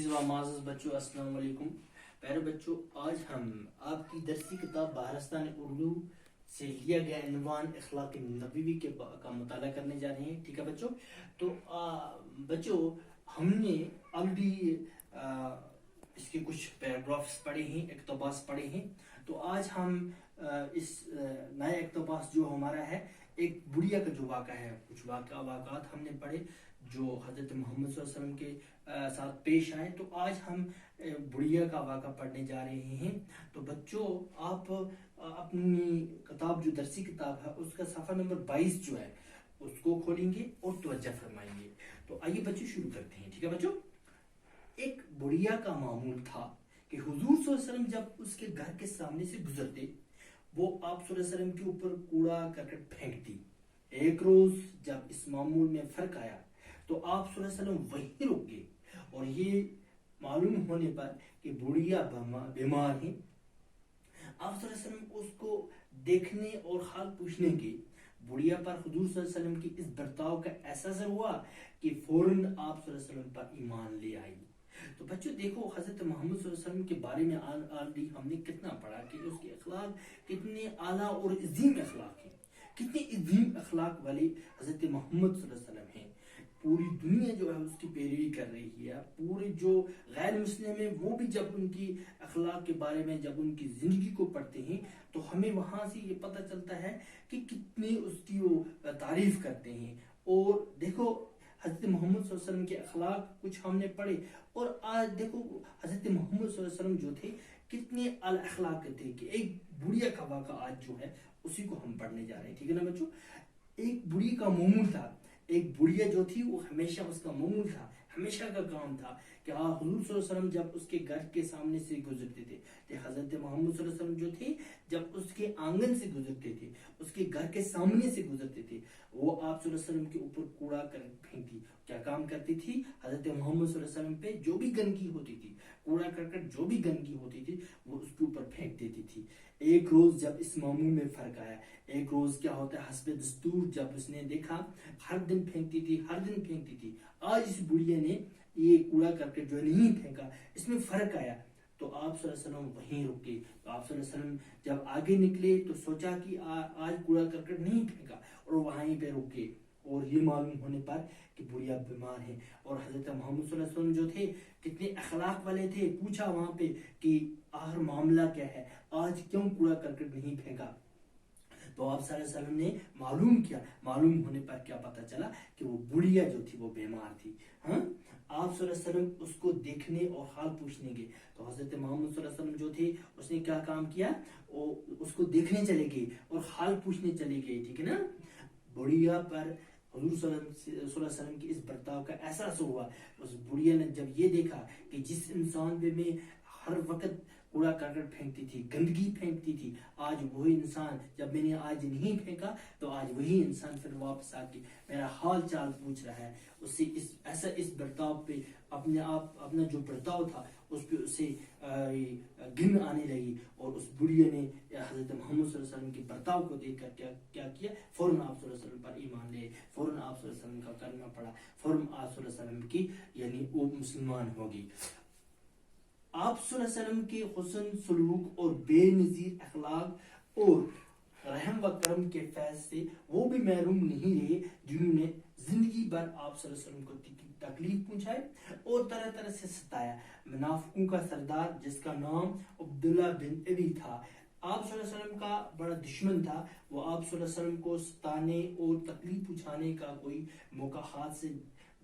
عزیز و معزز بچوں، السلام علیکم۔ پیارے بچوں، آج ہم آپ کی درسی کتاب بہارستان اردو سے لیا گیا عنوان اخلاق نبوی کا مطالعہ کرنے جا رہے ہیں۔ ٹھیک ہے بچوں، تو بچوں ہم نے آلریڈی اس کے کچھ پیراگرافس پڑھے ہیں، اقتباس پڑھے ہیں۔ تو آج ہم اس نئے اقتباس جو ہمارا ہے، ایک بڑھیا کا جو واقعہ ہے، کچھ واقعات ہم نے پڑھے جو حضرت محمد صلی اللہ علیہ وسلم کے ساتھ پیش آئے۔ تو آج ہم بڑھیا کا واقعہ پڑھنے جا رہے ہیں۔ تو بچوں آپ اپنی کتاب جو درسی کتاب ہے اس کا صفحہ نمبر 22 جو ہے اس کو کھولیں گے اور توجہ فرمائیں گے۔ تو آئیے بچوں شروع کرتے ہیں۔ ٹھیک ہے بچوں، ایک بڑھیا کا معمول تھا کہ حضور صلی اللہ علیہ وسلم جب اس کے گھر کے سامنے سے گزرتے وہ آپ صلی اللہ علیہ وسلم کے اوپر کوڑا کرکٹ پھینکتی۔ ایک روز جب اس معمول میں فرق آیا تو آپ صلی اللہ علیہ وسلم وہیں رک گئے، اور یہ معلوم ہونے پر کہ بڑھیا بیمار ہیں، آپ صلی اللہ علیہ وسلم اس کو دیکھنے اور حال پوچھنے کے بڑھیا پر حضور صلی اللہ علیہ وسلم کی اس برتاؤ کا احساس ہوا کہ فوراً آپ صلی اللہ علیہ وسلم پر ایمان لے آئی۔ تو بچوں دیکھو، حضرت محمد صلی اللہ علیہ وسلم کے بارے میں آلریڈی ہم نے کتنا پڑھا کہ اس کے اخلاق کتنے اعلیٰ اور عظیم اخلاق ہیں، کتنے عظیم اخلاق والے حضرت محمد صلی اللہ علیہ وسلم ہیں۔ پوری دنیا جو ہے اس کی پیروی کر رہی ہے، پورے جو غیر مسلم ہیں وہ بھی جب ان کی اخلاق کے بارے میں، جب ان کی زندگی کو پڑھتے ہیں تو ہمیں وہاں سے یہ پتہ چلتا ہے کہ کتنی اس کی وہ تعریف کرتے ہیں۔ اور دیکھو حضرت محمد صلی اللہ علیہ وسلم کے اخلاق کچھ ہم نے پڑھے، اور آج دیکھو حضرت محمد صلی اللہ علیہ وسلم جو تھے کتنے اعلی اخلاق تھے کہ ایک بڑھیا کا واقعہ آج جو ہے اسی کو ہم پڑھنے جا رہے ہیں۔ ٹھیک ہے نا بچوں، ایک بڑھی کا معمول تھا، ایک بڑھیا جو تھی وہ ہمیشہ اس کا معمول تھا، ہمیشہ کا کام تھا کہ حضور صلی اللہ علیہ وسلم جب اس کے گھر کے سامنے سے گزرتے تھے، حضرت محمد صلی اللہ علیہ وسلم جو تھے جب اس کے آنگن سے گزرتے تھے، اس کے گھر کے سامنے سے گزرتے تھے، وہ آپ صلی اللہ علیہ وسلم کے اوپر کوڑا کر پھینکتی۔ کیا کام کرتی تھی؟ حضرت محمد صلی اللہ علیہ وسلم پہ جو بھی گندگی ہوتی تھی، کوڑا کرکٹ جو بھی گندگی ہوتی تھی وہ اس کے اوپر پھینک دیتی تھی۔ ایک روز جب اس معمول میں فرق آیا، ایک روز کیا ہوتا ہے حسب دستور جب اس نے دیکھا ہر دن پھینکتی تھی، ہر دن پھینکتی تھی، آج اس بڑھیا نے یہ کوڑا کرکٹ جو نہیں پھینکا، اس میں فرق آیا، تو آپ صلی اللہ علیہ وسلم وہیں رکے۔ تو آپ صلی اللہ علیہ وسلم جب آگے نکلے تو سوچا کہ آج کوڑا کرکٹ نہیں پھینکا، اور وہیں پہ رکے، اور یہ معلوم ہونے پر کہ بڑھیا بیمار ہے۔ اور حضرت محمد صلی اللہ علیہ وسلم جو تھے کتنے اخلاق والے تھے، پوچھا وہاں پہ کہ آخر معاملہ کیا ہے، آج کیوں کوڑا کرکٹ نہیں پھینکا؟ تو آپ صلی اللہ علیہ وسلم نے معلوم کیا، معلوم ہونے پر کیا پتہ چلا کہ وہ بڑھیا جو تھی وہ بیمار تھی۔ ہاں، آپ صلی اللہ علیہ وسلم اس کو دیکھنے اور حال پوچھنے گئے، تو حضرت محمد صلی اللہ علیہ وسلم جو تھے اس نے کیا کام کیا، وہ اس کو دیکھنے چلے گئے اور حال پوچھنے چلے گئے۔ ٹھیک ہے نا، بڑھیا پر حضور صلی اللہ علیہ وسلم کی اس برتاؤ کا احساس ہوا۔ اس بڑھیا نے جب یہ دیکھا کہ جس انسان پہ میں ہر وقت کوڑا کرکٹ پھینکتی تھی، گندگی پھینکتی تھی، آج وہی انسان جب میں نے آج نہیں پھینکا تو آج وہی انسان پھر واپس آ کے میرا حال چال پوچھ رہا ہے، اس سے اس برتاؤ پہ اپنا جو برتاؤ تھا اس پہ اسے گن آنے لگی، اور اس بڑھیا نے حضرت محمد صلی اللہ علیہ وسلم کے برتاؤ کو دیکھ کر کیا کیا، فوراً آپ صلی اللہ علیہ وسلم پر ایمان لے، فوراً آپ صلی اللہ علیہ وسلم کا کلمہ پڑھا، فوراً آپ صلی اللہ علیہ وسلم کی یعنی وہ مسلمان ہوگی۔ آپ صلی اللہ علیہ وسلم کے حسن سلوک اور بے نظیر اخلاق اور رحم و کرم کے فیض سے وہ بھی محروم نہیں رہے جنہوں نے زندگی بھر آپ صلی اللہ علیہ وسلم کو تکلیف پہنچائی اور طرح طرح سے ستایا۔ منافقوں کا سردار جس کا نام عبداللہ بن ابی تھا، آپ صلی اللہ علیہ وسلم کا بڑا دشمن تھا، وہ آپ صلی اللہ علیہ وسلم کو ستانے اور تکلیف پہنچانے کا کوئی موقع ہاتھ سے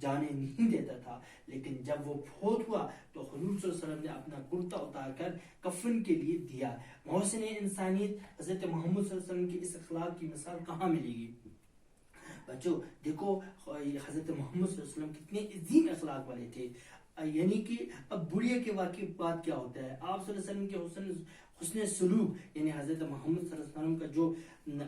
جانے نہیں دیتا تھا، لیکن جب وہ فوت ہوا تو حضور صلی اللہ علیہ وسلم نے اپنا کرتا اتار کر کفن کے لیے دیا۔ محسن انسانیت حضرت محمد صلی اللہ علیہ وسلم کی اس اخلاق کی مثال کہاں ملے گی؟ بچوں دیکھو حضرت محمد صلی اللہ علیہ وسلم کتنے عظیم اخلاق والے تھے، یعنی کہ اب بڑھیا کے واقعے بات کیا ہوتا ہے، آپ صلی اللہ علیہ وسلم کے حسن سلوک، یعنی حضرت محمد صلی اللہ علیہ وسلم کا جو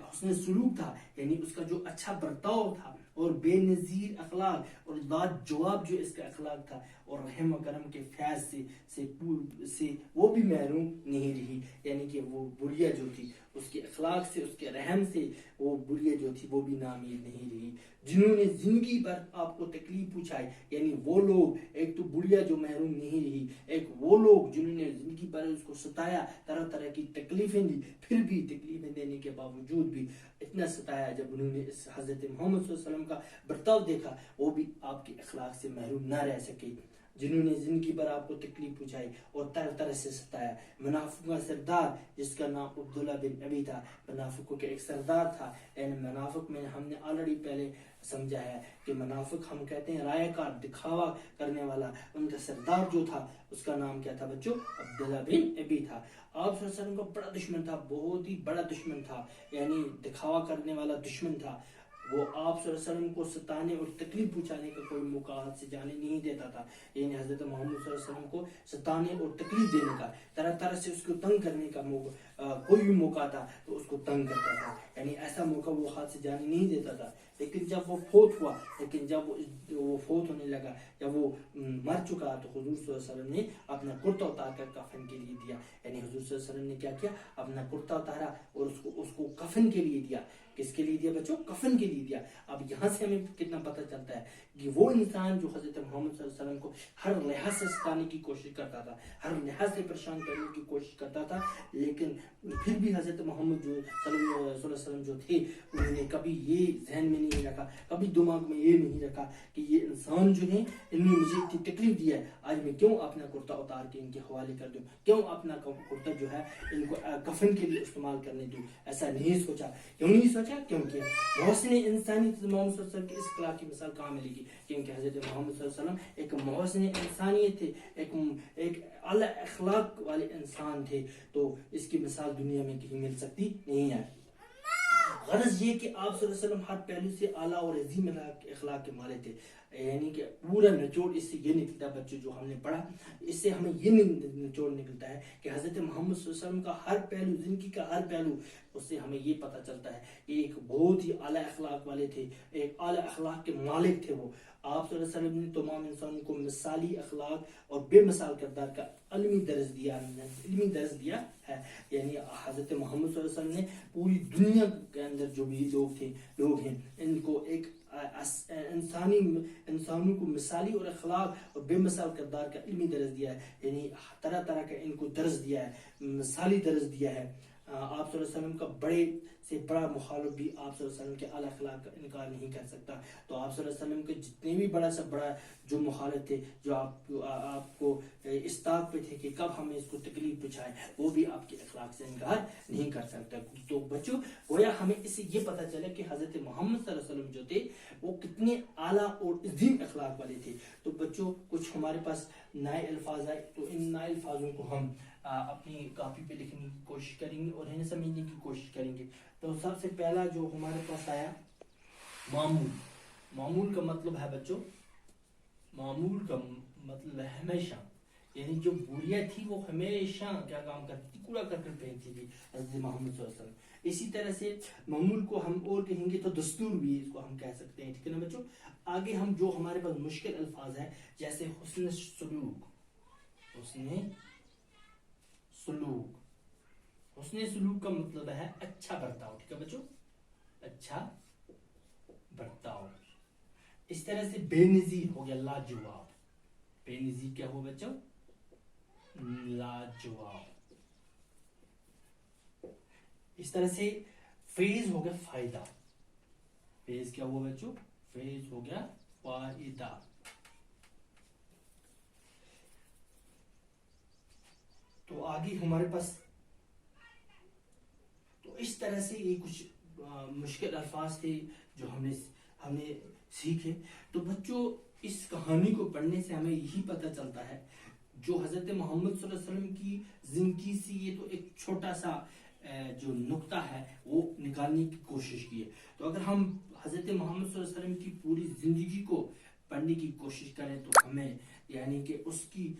حسن سلوک تھا، یعنی اس کا جو اچھا برتاؤ تھا، اور بے نظیر اخلاق اور لاجواب جو اس کا اخلاق تھا، اور رحم و کرم کے فیض سے وہ بھی محروم نہیں رہی، یعنی کہ وہ بڑھیا جو تھی اس کے اخلاق سے، اس کے رحم سے وہ بڑھیا جو تھی وہ بھی نامید نہیں رہی، جنہوں نے زندگی بھر آپ کو تکلیف پہنچائی، یعنی وہ لوگ، ایک تو بڑھیا جو محروم نہیں رہی، ایک وہ لوگ جنہوں نے زندگی بھر اس کو ستایا، طرح طرح کی تکلیفیں دی، پھر بھی تکلیفیں دینے کے باوجود بھی اتنا ستایا، جب انہوں نے اس حضرت محمد صلی اللہ علیہ وسلم کا برتاؤ دیکھا وہ بھی آپ کے اخلاق سے محروم نہ رہ سکے، جنہوں نے زندگی بھر آپ کو تکلیف پہنچائی اور طرح طرح سے ستایا۔ منافقوں کا سردار جس کا نام عبداللہ بن ابی تھا، منافقوں کے ایک سردار تھا، یعنی منافق میں ہم نے آلریڈی پہلے سمجھا ہے کہ منافق ہم کہتے ہیں رائے کار، دکھاوا کرنے والا، ان کا سردار جو تھا اس کا نام کیا تھا بچوں؟ عبداللہ بن ابی تھا۔ آپ صلی اللہ علیہ وسلم کا بڑا دشمن تھا، بہت ہی بڑا دشمن تھا، یعنی دکھاوا کرنے والا دشمن تھا، وہ آپ صلی اللہ علیہ وسلم کو ستانے اور تکلیف پہنچانے کا کوئی موقع ہاتھ سے جانے نہیں دیتا تھا، یعنی حضرت محمد صلی اللہ علیہ وسلم کو ستانے اور تکلیف دینے کا، طرح طرح سے اس کو تنگ کرنے کا موقع، کوئی بھی موقع تھا تو اس کو تنگ کرتا تھا، یعنی ایسا موقع وہ ہاتھ سے جانے نہیں دیتا تھا۔ لیکن جب وہ فوت ہوا، لیکن جب وہ فوت ہونے لگا، جب وہ مر چکا، تو حضور صلی اللہ علیہ وسلم نے اپنا کرتا اتار کر کفن کے لیے دیا، یعنی حضور صلی اللہ علیہ وسلم نے کیا کیا؟ اپنا کرتا اتارا اور اس کو کفن کے لیے دیا۔ کس کے لیے دیا بچوں؟ کفن کے لیے دیا۔ اب یہاں سے ہمیں کتنا پتہ چلتا ہے کہ وہ انسان جو حضرت محمد صلی اللہ علیہ وسلم کو ہر لحاظ سے ستانے کی کوشش کرتا تھا، ہر لحاظ سے پریشان کرنے کی کوشش کرتا تھا، لیکن پھر بھی حضرت محمد جو صلی اللہ علیہ وسلم جو تھے انہوں نے کبھی یہ ذہن میں نہیں رکھا، کبھی دماغ میں یہ نہیں رکھا کہ یہ انسان جو ہیں انہوں نے مجھے اتنی تکلیف دیا ہے، آج میں کیوں اپنا کرتا اتار کے ان کے حوالے کر دوں، کیوں اپنا کرتا جو ہے ان کو کفن کے لیے استعمال کرنے دوں۔ ایسا نہیں سوچا۔ کیوں نہیں سوچا؟ کیونکہ محسن انسانی محمد صلی اللہ علیہ وسلم کی اس اخلاق کی مثال کہاں ملے گی؟ کیونکہ حضرت محمد صلی اللہ علیہ وسلم ایک محسن انسانیت تھے، ایک اعلی اخلاق والے انسان تھے، تو اس کی مثال دنیا میں کہیں مل سکتی نہیں ہے۔ غرض یہ کہ آپ صلی اللہ علیہ وسلم ہر پہلو سے اعلیٰ اور عظیم اخلاق کے مالک تھے، یعنی کہ پورا نچوڑ اس سے یہ نکلتا ہے بچوں، جو ہم نے پڑھا اس سے ہمیں یہ نچوڑ نکلتا ہے کہ حضرت محمد صلی اللہ علیہ وسلم کا ہر پہلو، زندگی کا ہر پہلو، اس سے ہمیں یہ پتہ چلتا ہے کہ ایک بہت ہی اعلیٰ اخلاق والے تھے، ایک اعلیٰ اخلاق کے مالک تھے وہ۔ آپ صلی اللہ علیہ وسلم نے تمام انسانوں کو مثالی اخلاق اور بے مثال کردار کا علمی درس دیا ہے، یعنی حضرت محمد صلی اللہ علیہ وسلم نے پوری دنیا کے اندر جو بھی لوگ ہیں ان کو ایک انسانوں کو مثالی اور اخلاق اور بے مثال کردار کا علمی درس دیا ہے، یعنی طرح طرح کا ان کو درس دیا ہے، مثالی درس دیا ہے۔ آپ صلی اللہ علیہ وسلم کا بڑے سے بڑا مخالف بھی آپ صلی اللہ علیہ وسلم کے اعلیٰ اخلاق کا انکار نہیں کر سکتا، تو آپ صلی اللہ علیہ وسلم کے جتنے بھی بڑا سے بڑا جو مخالف تھے، جو آپ کو استاق پہ تھے کہ کب ہمیں اس کو تکلیف پہنچائے، وہ بھی آپ کے اخلاق سے انکار نہیں کر سکتا۔ تو بچوں گویا ہمیں اس سے یہ پتہ چلا کہ حضرت محمد صلی اللہ علیہ وسلم جو تھے وہ کتنے اعلیٰ اور عظیم اخلاق والے تھے۔ تو بچوں کچھ ہمارے پاس نئے الفاظ آئے، تو ان نئے الفاظوں کو ہم اپنی کاپی پہ لکھنے کی کوشش کریں گے اور انہیں سمجھنے کی کوشش کریں گے۔ تو سب سے پہلا جو ہمارے پاس آیا معمول۔ معمول کا مطلب ہے بچوں، معمول کا مطلب ہے ہمیشہ، یعنی جو بوڑھیا تھی وہ ہمیشہ کیا کام کرتی تھی؟ کوڑا کرکٹ پھینکتی تھی، حضرت محمد صلی اللہ علیہ وسلم۔ اسی طرح سے معمول کو ہم اور کہیں گے تو دستور بھی اس کو ہم کہہ سکتے ہیں، ٹھیک ہے نا بچوں؟ آگے ہم جو ہمارے پاس مشکل الفاظ ہیں جیسے حسن سلوک، حسن سلوک، حسن سلوک کا مطلب ہے اچھا برتاؤ، ٹھیک ہے بچوں؟ اچھا برتاؤ۔ اس طرح سے بے نظیر ہو گیا لاجواب، بے نظیر کیا ہو بچوں؟ لاجواب۔ اس طرح سے فیض ہو گیا فائدہ، فیض کیا ہوا بچوں؟ فیض ہو گیا فائدہ۔ تو آگے ہمارے پاس تو اس طرح سے یہ کچھ مشکل الفاظ تھے جو ہم نے سیکھے۔ تو بچوں اس کہانی کو پڑھنے سے ہمیں یہی پتہ چلتا ہے جو حضرت محمد صلی اللہ علیہ وسلم کی زندگی سے یہ تو ایک چھوٹا سا جو نقطہ ہے وہ نکالنے کی کوشش کی ہے، تو اگر ہم حضرت محمد صلی اللہ علیہ وسلم کی پوری زندگی کو پڑھنے کی کوشش کریں تو ہمیں یعنی کہ اس کی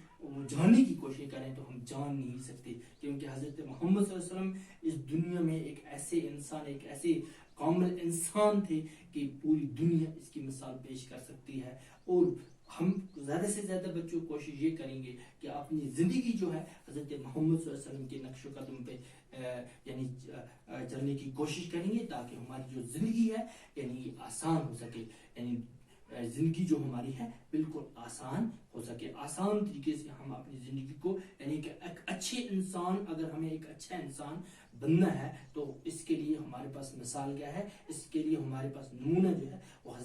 جاننے کی کوشش کریں تو ہم جان نہیں سکتے، کیونکہ حضرت محمد صلی اللہ علیہ وسلم اس دنیا میں ایک ایسے انسان، ایک ایسے کامل انسان تھے کہ پوری دنیا اس کی مثال پیش کر سکتی ہے، اور ہم زیادہ سے زیادہ بچوں کوشش یہ کریں گے کہ اپنی زندگی جو ہے حضرت محمد صلی اللہ علیہ وسلم کے نقش و قدم پہ یعنی چلنے کی کوشش کریں گے، تاکہ ہماری جو زندگی ہے یعنی آسان ہو سکے، یعنی زندگی جو ہماری ہے بالکل آسان ہو سکے، آسان طریقے سے ہم اپنی زندگی کو یعنی کہ ایک اچھے انسان، اگر ہمیں ایک اچھا انسان بننا ہے تو اس کے لیے ہمارے پاس مثال کیا ہے، اس کے لیے ہمارے پاس نمونہ جو ہے وہ حضرت